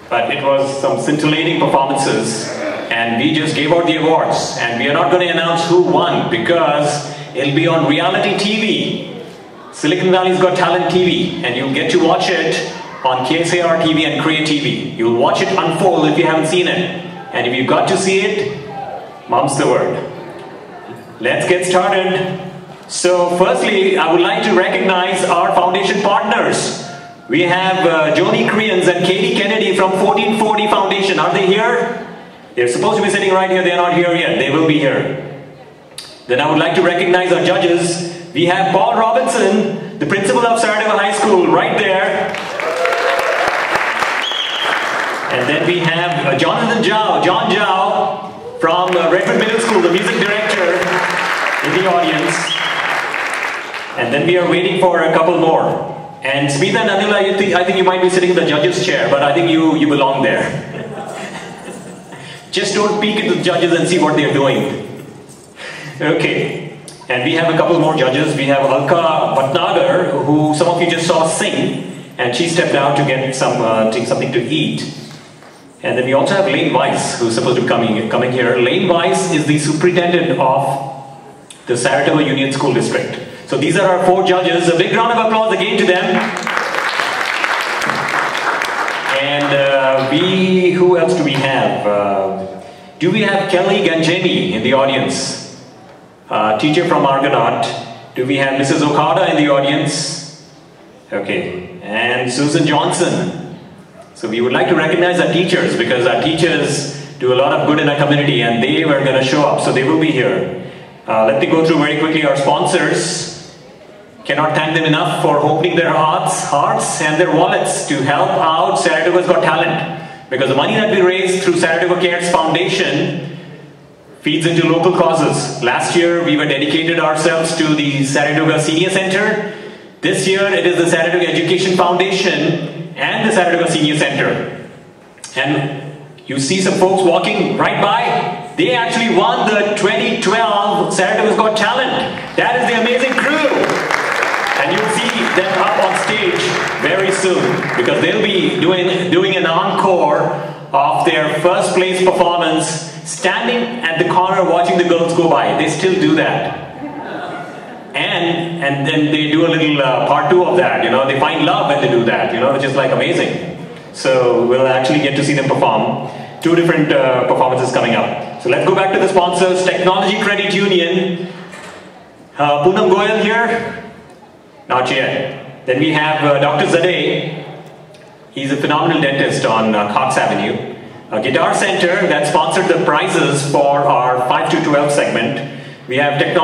but it was some scintillating performances, and we just gave out the awards, and we are not going to announce who won because it'll be on reality TV. Silicon Valley's Got Talent TV, and you'll get to watch it on KSAR TV and Create TV. You'll watch it unfold if you haven't seen it, and if you got to see it, mum's the word. Let's get started. So firstly, I would like to recognize our foundation partners. We have Joni Krians and Katie Kennedy from 1440 Foundation. Are they here? They're supposed to be sitting right here. They're not here yet. They will be here. Then I would like to recognize our judges. We have Paul Robinson, the principal of Saratoga High School, right there. And then we have Jonathan Zhao, John Zhao, from Redwood Middle School, the music director, in the audience. And then we are waiting for a couple more. And Smita and Anila, I think you might be sitting in the judges' chair, but I think you belong there. Just don't peek into the judges and see what they're doing. Okay. And we have a couple more judges. We have Alka Bhatnagar, who some of you just saw sing, and she stepped out to get something to eat. And then we also have Lane Weiss, who's supposed to be coming here. Lane Weiss is the superintendent of the Saratoga Union School District. So these are our 4 judges. A big round of applause again to them. And who else do we have? Do we have Kelly Ganjemi in the audience? Teacher from Argonaut. Do we have Mrs. Okada in the audience? Okay. And Susan Johnson. So we would like to recognize our teachers, because our teachers do a lot of good in our community, and they were going to show up, so they will be here. Let me go through very quickly our sponsors. Cannot thank them enough for opening their hearts and their wallets to help out Saratoga's Got Talent. Because the money that we raise through Saratoga Cares Foundation feeds into local causes. Last year we were dedicated ourselves to the Saratoga Senior Center. This year it is the Saratoga Education Foundation and the Saratoga Senior Center. And you see some folks walking right by. They actually won the 2012 Saratoga's Got Talent. That is the amazing crew. And you'll see them up on stage very soon, because they'll be doing an encore of their first place performance, standing at the corner watching the girls go by. They still do that. And then they do a little part 2 of that, you know, they find love when they do that, you know, which is like amazing. So we'll actually get to see them perform. 2 different performances coming up. So let's go back to the sponsors. Technology Credit Union. Poonam Goyal here? Not yet. Then we have Dr. Zadeh. He's a phenomenal dentist on Cox Avenue. Guitar Center that sponsored the prizes for our 5 to 12 segment. We have Tech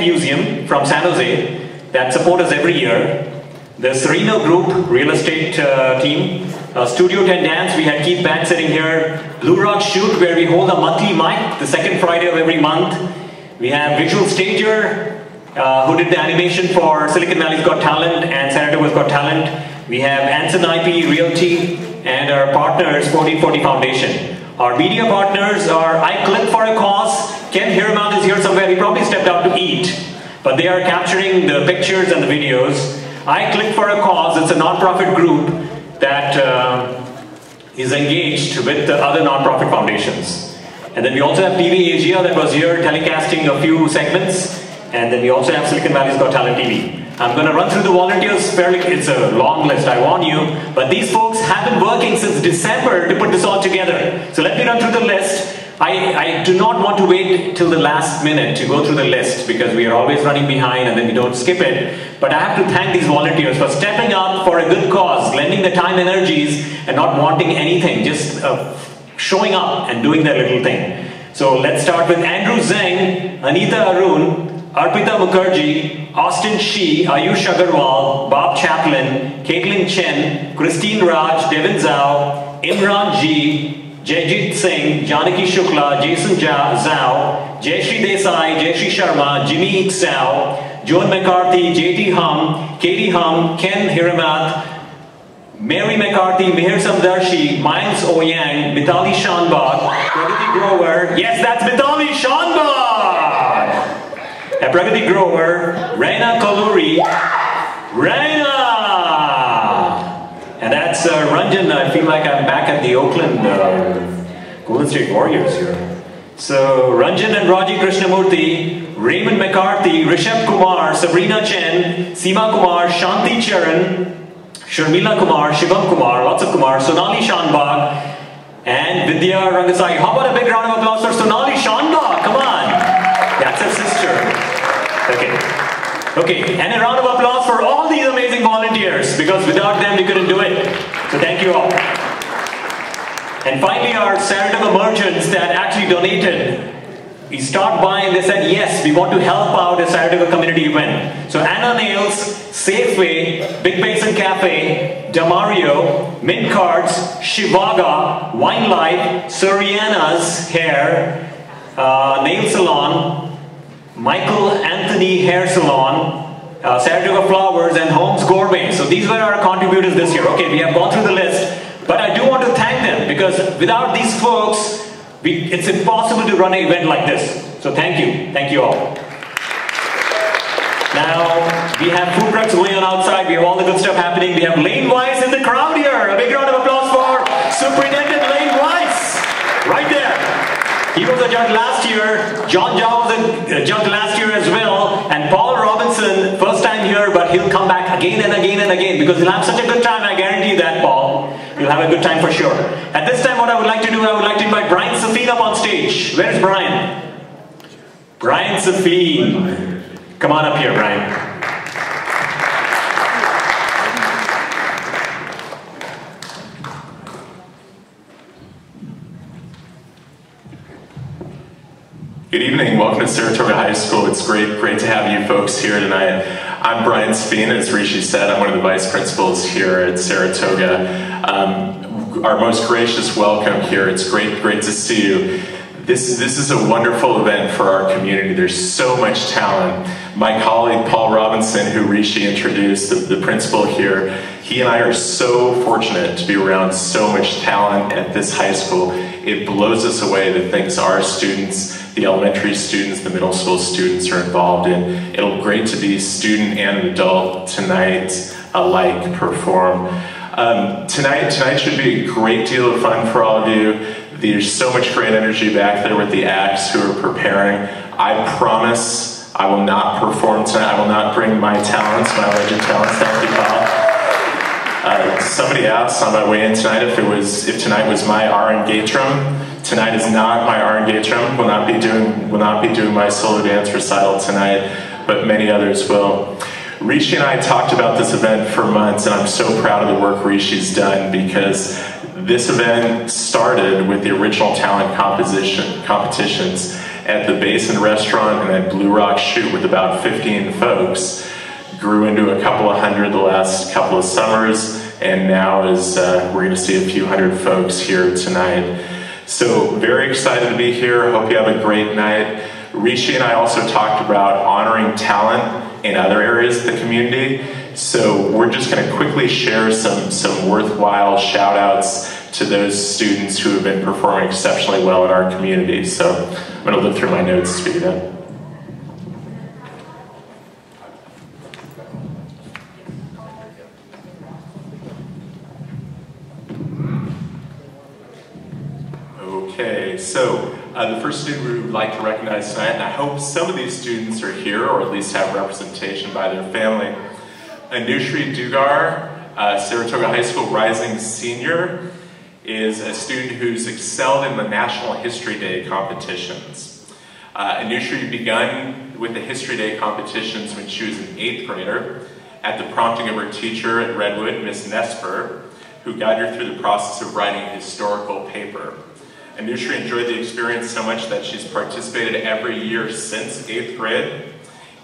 Museum from San Jose that support us every year. The Sereno Group real estate team. Studio 10 Dance, we had Keith Banks sitting here. Blue Rock Shoot, where we hold a monthly mic, the second Friday of every month. We have Visual Stager, who did the animation for Silicon Valley's Got Talent and Saratoga's Got Talent. We have Anson IP Realty and our partners, 1440 Foundation. Our media partners are I Click for a Cause. Ken Hiramount is here somewhere. He probably stepped out to eat, but they are capturing the pictures and the videos. I Click for a Cause, it's a non-profit group that is engaged with the other non-profit foundations. And then we also have TV Asia that was here telecasting a few segments. And then we also have Silicon Valley's Got Talent TV. I'm going to run through the volunteers fairly. It's a long list, I warn you. But these folks have been working since December to put this all together. So let me run through the list. I do not want to wait till the last minute to go through the list, because we are always running behind and then we don't skip it. But I have to thank these volunteers for stepping up for a good cause, lending their time, energies, and not wanting anything, just showing up and doing their little thing. So let's start with Andrew Zeng, Anita Arun, Arpita Mukherjee, Austin Shi, Ayush Agarwal, Bob Chaplin, Caitlin Chen, Christine Raj, Devin Zhao, Imran G, Jayjit Singh, Janaki Shukla, Jason Zhao, Jayashri Desai, Jayashri Sharma, Jimmy Tsao, Joan McCarthy, JT Hum, Katie Hum, Ken Hiramath, Mary McCarthy, Meher Samdarshi, Miles Oyang, Mitali Shanbag, Pragati Grover, yes, that's Mitali Shanbag! Pragati Grover, Raina Kaluri, Raina! And that's Ranjan. I feel like I'm back at the Oakland Golden State Warriors here. So Ranjan and Raji Krishnamurthy, Raymond McCarthy, Rishabh Kumar, Sabrina Chen, Seema Kumar, Shanti Charan, Sharmila Kumar, Shivaum Kumar, lots of Kumar, Sonali Shanbag, and Vidya Rangasai. How about a big round of applause for Sonali Shanbag? Come on. That's her sister. Okay, and a round of applause for all these amazing volunteers, because without them we couldn't do it. So thank you all. And finally, our Saratoga merchants that actually donated. We stopped by and they said, yes, we want to help out a Saratoga community event. So Anna Nails, Safeway, Big Basin Cafe, Damario, Mint Cards, Shivaga, Wine Life, Suriana's Hair, Nail Salon, Michael Anthony Hair Salon, Saratoga Flowers, and Homes Gourmet. So these were our contributors this year. Okay, we have gone through the list. But I do want to thank them, because without these folks, it's impossible to run an event like this. So thank you all. Now, we have food trucks going on outside, we have all the good stuff happening. We have Lane Weiss in the crowd here. A big round of applause for Superintendent Lane Weiss, right there. He was a judge last year, John Jao was a judge last year as well, and Paul Robinson, first time here, but he'll come back again and again and again, because he'll have such a good time, I guarantee you that, Paul. You'll have a good time for sure. At this time, what I would like to do, I would like to invite Brian Safin up on stage. Where is Brian? Brian Safin. Come on up here, Brian. Good evening, welcome to Saratoga High School. It's great to have you folks here tonight. I'm Brian Safin, as Rishi said, I'm one of the vice principals here at Saratoga. Our most gracious welcome here, it's great to see you. This is a wonderful event for our community. There's so much talent. My colleague Paul Robinson, who Rishi introduced, the principal here, he and I are so fortunate to be around so much talent at this high school. It blows us away the things our students, the elementary students, the middle school students are involved in. It'll be great to be student and adult tonight alike perform. Tonight should be a great deal of fun for all of you. There's so much great energy back there with the acts who are preparing. I promise I will not perform tonight. I will not bring my talents, my alleged talents. Thank you, Paul. Somebody asked on my way in tonight if tonight was my R-Engagement. Tonight is not my R-Engagement. Will not be doing my solo dance recital tonight, but many others will. Rishi and I talked about this event for months, and I'm so proud of the work Rishi's done, because this event started with the original talent competitions at the Basin Restaurant and at Blue Rock Shoot with about 15 folks. Grew into a couple of hundred the last couple of summers, and now we're going to see a few hundred folks here tonight. So very excited to be here. Hope you have a great night. Rishi and I also talked about honoring talent in other areas of the community. So we're just going to quickly share some worthwhile shout outs to those students who have been performing exceptionally well in our community. So I'm going to look through my notes to do that. Okay, so the first student we would like to recognize tonight, and I hope some of these students are here or at least have representation by their family. Anushri Dugar, Saratoga High School Rising Senior, is a student who's excelled in the National History Day competitions. Anushri began with the History Day competitions when she was an 8th grader at the prompting of her teacher at Redwood, Miss Nesper, who guided her through the process of writing a historical paper. Anushri enjoyed the experience so much that she's participated every year since 8th grade.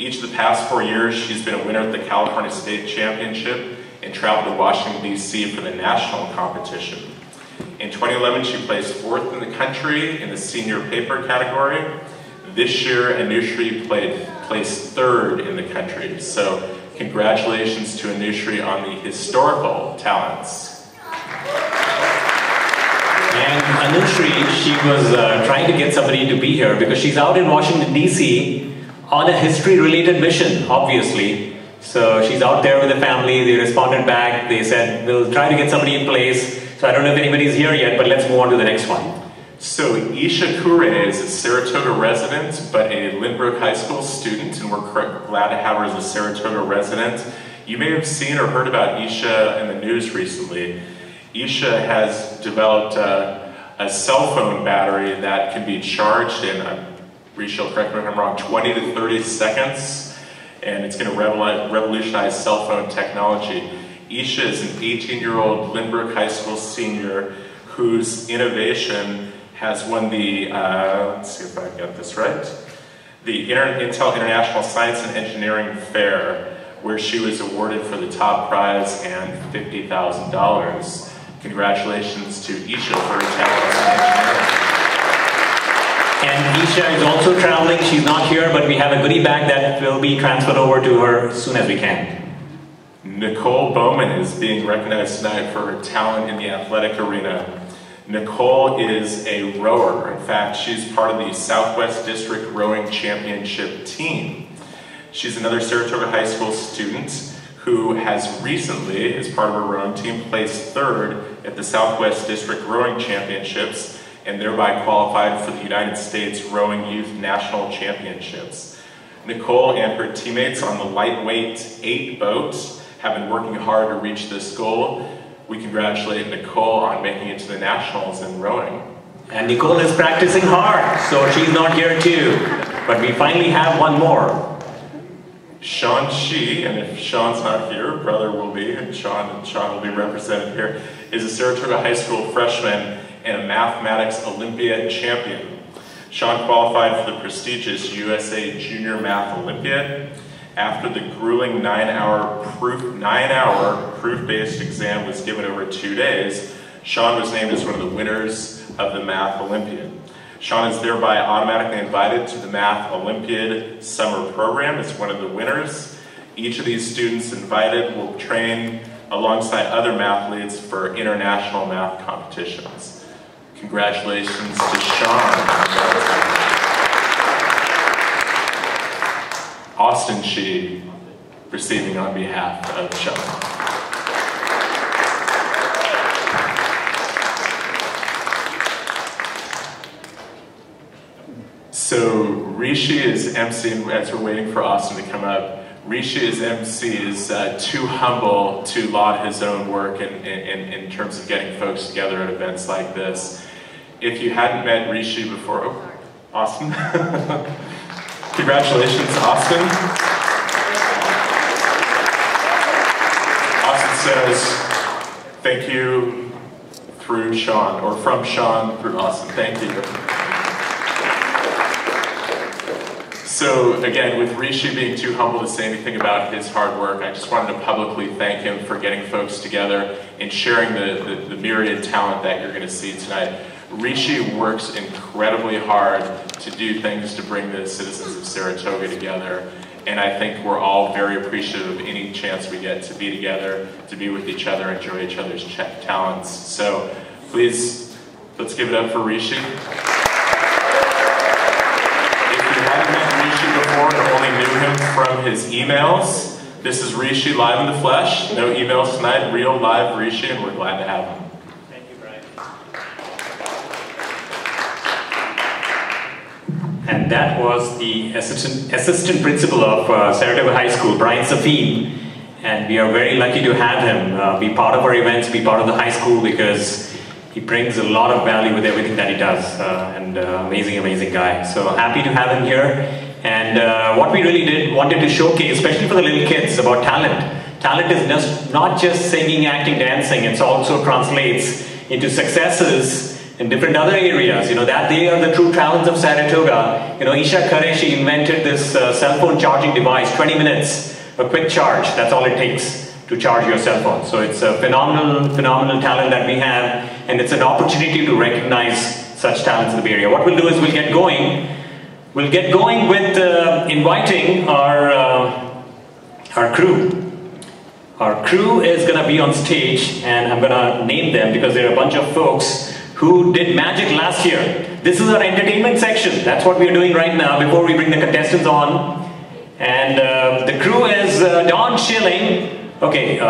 Each of the past 4 years, she's been a winner at the California State Championship and traveled to Washington, D.C. for the national competition. In 2011, she placed 4th in the country in the senior paper category. This year, Anushri placed 3rd in the country. So congratulations to Anushri on the historical talents. And Anushri, she was trying to get somebody to be here because she's out in Washington, D.C. on a history-related mission, obviously. So she's out there with the family. They responded back. They said, we'll try to get somebody in place. So I don't know if anybody's here yet, but let's move on to the next one. So Isha Kure is a Saratoga resident, but a Lynbrook High School student, and we're glad to have her as a Saratoga resident. You may have seen or heard about Isha in the news recently. Isha has developed a cell phone battery that can be charged in, Rishi will correct me if I'm wrong, 20 to 30 seconds, and it's going to revolutionize cell phone technology. Isha is an 18-year-old Lynbrook High School senior whose innovation has won the, let's see if I got this right, the Intel International Science and Engineering Fair, where she was awarded for the top prize and $50,000. Congratulations to Isha for her talents in engineering. And Isha is also traveling. She's not here, but we have a goodie bag that will be transferred over to her as soon as we can. Nicole Bowman is being recognized tonight for her talent in the athletic arena. Nicole is a rower. In fact, she's part of the Southwest District Rowing Championship team. She's another Saratoga High School student who has recently, as part of her rowing team, placed third at the Southwest District Rowing Championships and thereby qualified for the United States Rowing Youth National Championships. Nicole and her teammates on the lightweight 8 boat have been working hard to reach this goal. We congratulate Nicole on making it to the nationals in rowing. And Nicole is practicing hard, so she's not here too. But we finally have one more. Sean Shi, and if Sean's not here, brother will be, and Sean will be represented here, is a Saratoga High School freshman and a mathematics Olympiad champion. Sean qualified for the prestigious USA Junior Math Olympiad. After the grueling 9-hour proof-based exam was given over 2 days, Sean was named as one of the winners of the Math Olympiad. Sean is thereby automatically invited to the Math Olympiad summer program as one of the winners. Each of these students invited will train alongside other mathletes for international math competitions. Congratulations to Sean. Austin Shi, receiving on behalf of Sean. So Rishi is emceeing, as we're waiting for Austin to come up, Rishi is too humble to laud his own work in terms of getting folks together at events like this. If you hadn't met Rishi before, oh, Austin. Congratulations, Austin. Austin says, thank you through Sean, or from Sean through Austin. Thank you. So again, with Rishi being too humble to say anything about his hard work, I just wanted to publicly thank him for getting folks together and sharing the myriad talent that you're going to see tonight. Rishi works incredibly hard to do things to bring the citizens of Saratoga together, and I think we're all very appreciative of any chance we get to be together, to be with each other, enjoy each other's talents. So please, let's give it up for Rishi. If you hadn't met Rishi before and only knew him from his emails, this is Rishi live in the flesh. No emails tonight, real live Rishi, and we're glad to have him. And that was the assistant principal of Saratoga High School, Brian Safin. And we are very lucky to have him be part of our events, be part of the high school, because he brings a lot of value with everything that he does. And amazing guy. So happy to have him here. And what we really wanted to showcase, especially for the little kids, about talent. Talent is not just singing, acting, dancing. It also translates into successes in different other areas, that they are the true talents of Saratoga. Isha Kure, she invented this cell phone charging device, 20 minutes, a quick charge, that's all it takes to charge your cell phone. So it's a phenomenal talent that we have, and it's an opportunity to recognize such talents in the area. What we'll do is we'll get going with inviting our crew. Our crew is going to be on stage, and I'm going to name them because there are a bunch of folks who did magic last year. This is our entertainment section. That's what we are doing right now before we bring the contestants on. And the crew is Don Schilling. Okay,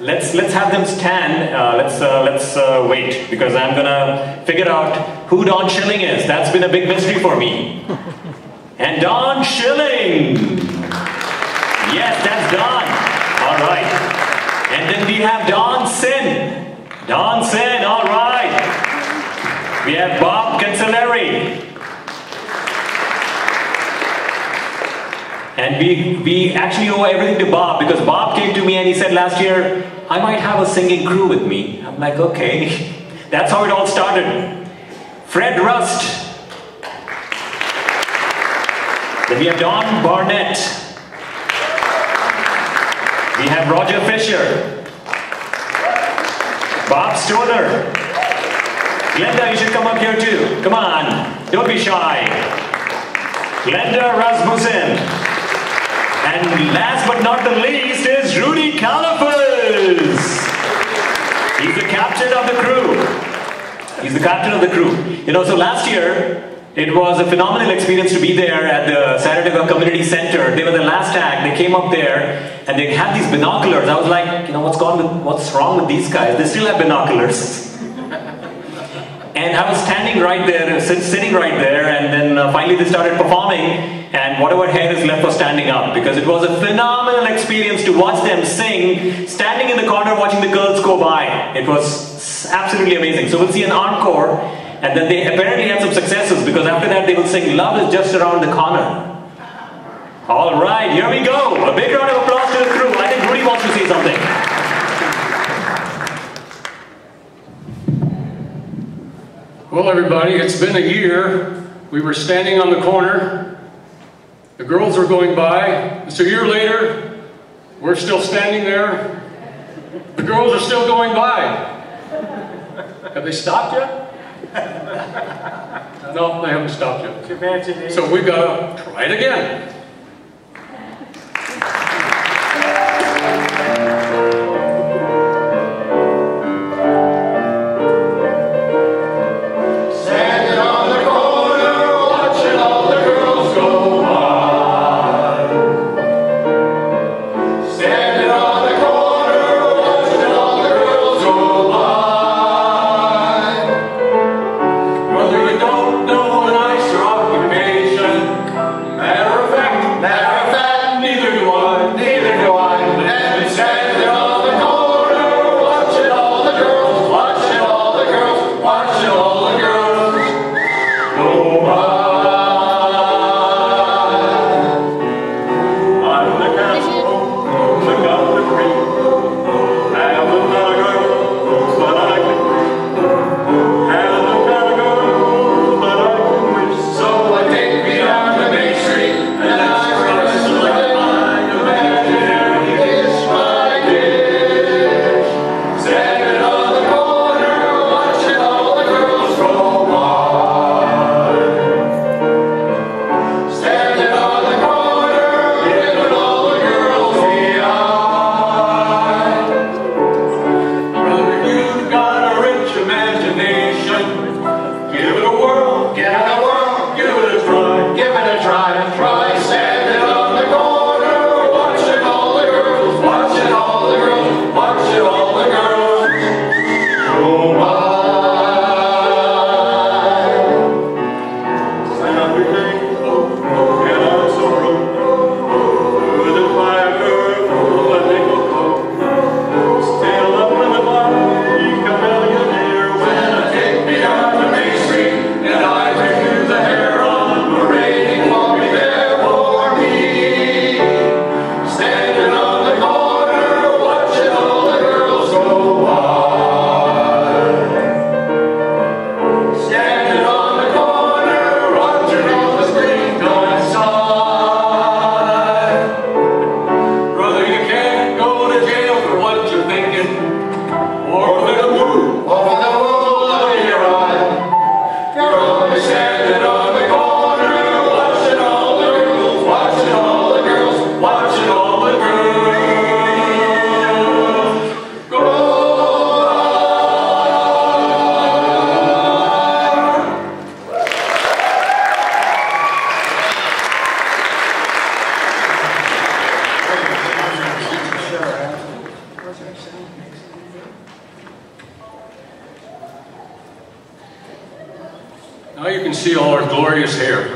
let's have them stand. Let's wait, because I'm gonna figure out who Don Schilling is. That's been a big mystery for me. And Don Schilling. Yes, that's Don. All right. And then we have Don Sin. Don Sin. All right. We have Bob Cancelleri. And we actually owe everything to Bob, because Bob came to me and he said last year, I might have a singing crew with me. I'm like, okay. That's how it all started. Fred Rust. Then we have Don Barnett. We have Roger Fisher. Bob Stoner. Glenda, you should come up here too. Come on. Don't be shy. Glenda Rasmussen. And last but not the least is Rudy Calafas. He's the captain of the crew. He's the captain of the crew. You know, so last year, it was a phenomenal experience to be there at the Saratoga Community Center. They were the last act. They came up there and they had these binoculars. I was like, you know, what's wrong with these guys? They still have binoculars. And I was standing right there, sitting right there, and then finally they started performing, and whatever hair is left was standing up, because it was a phenomenal experience to watch them sing, standing in the corner watching the girls go by. It was absolutely amazing. So we'll see an encore, and then they apparently had some successes, because after that they will sing Love Is Just Around the Corner. All right, here we go. A big round of applause to the crew. I think Rudy wants to say something. Well, everybody, it's been a year. We were standing on the corner. The girls were going by. It's a year later. We're still standing there. The girls are still going by. Have they stopped yet? No, they haven't stopped yet. So we've got to try it again. Matter of fact, Now you can see all our glorious hair.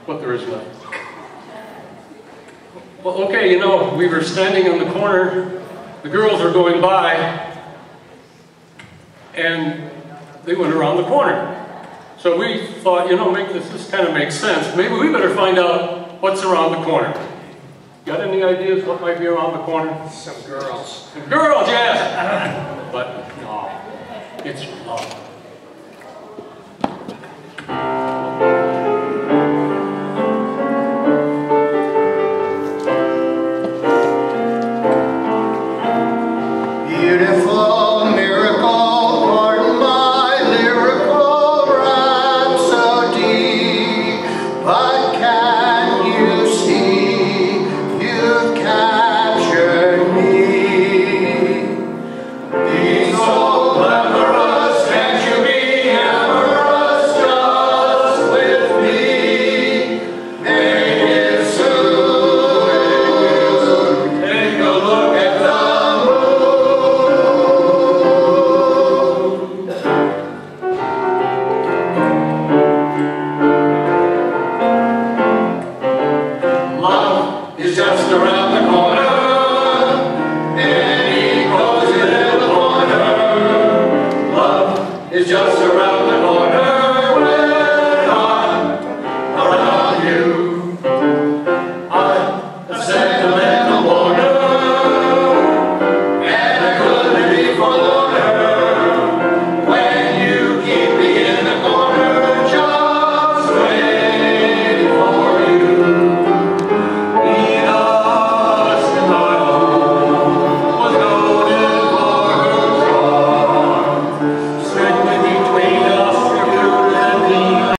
What there is left. Well, okay, you know, we were standing on the corner, the girls were going by, and they went around the corner. So we thought, you know, this kind of makes sense. Maybe we better find out what's around the corner. Got any ideas what might be around the corner? Some girls. Some girls, yes! But no, it's love. Beautiful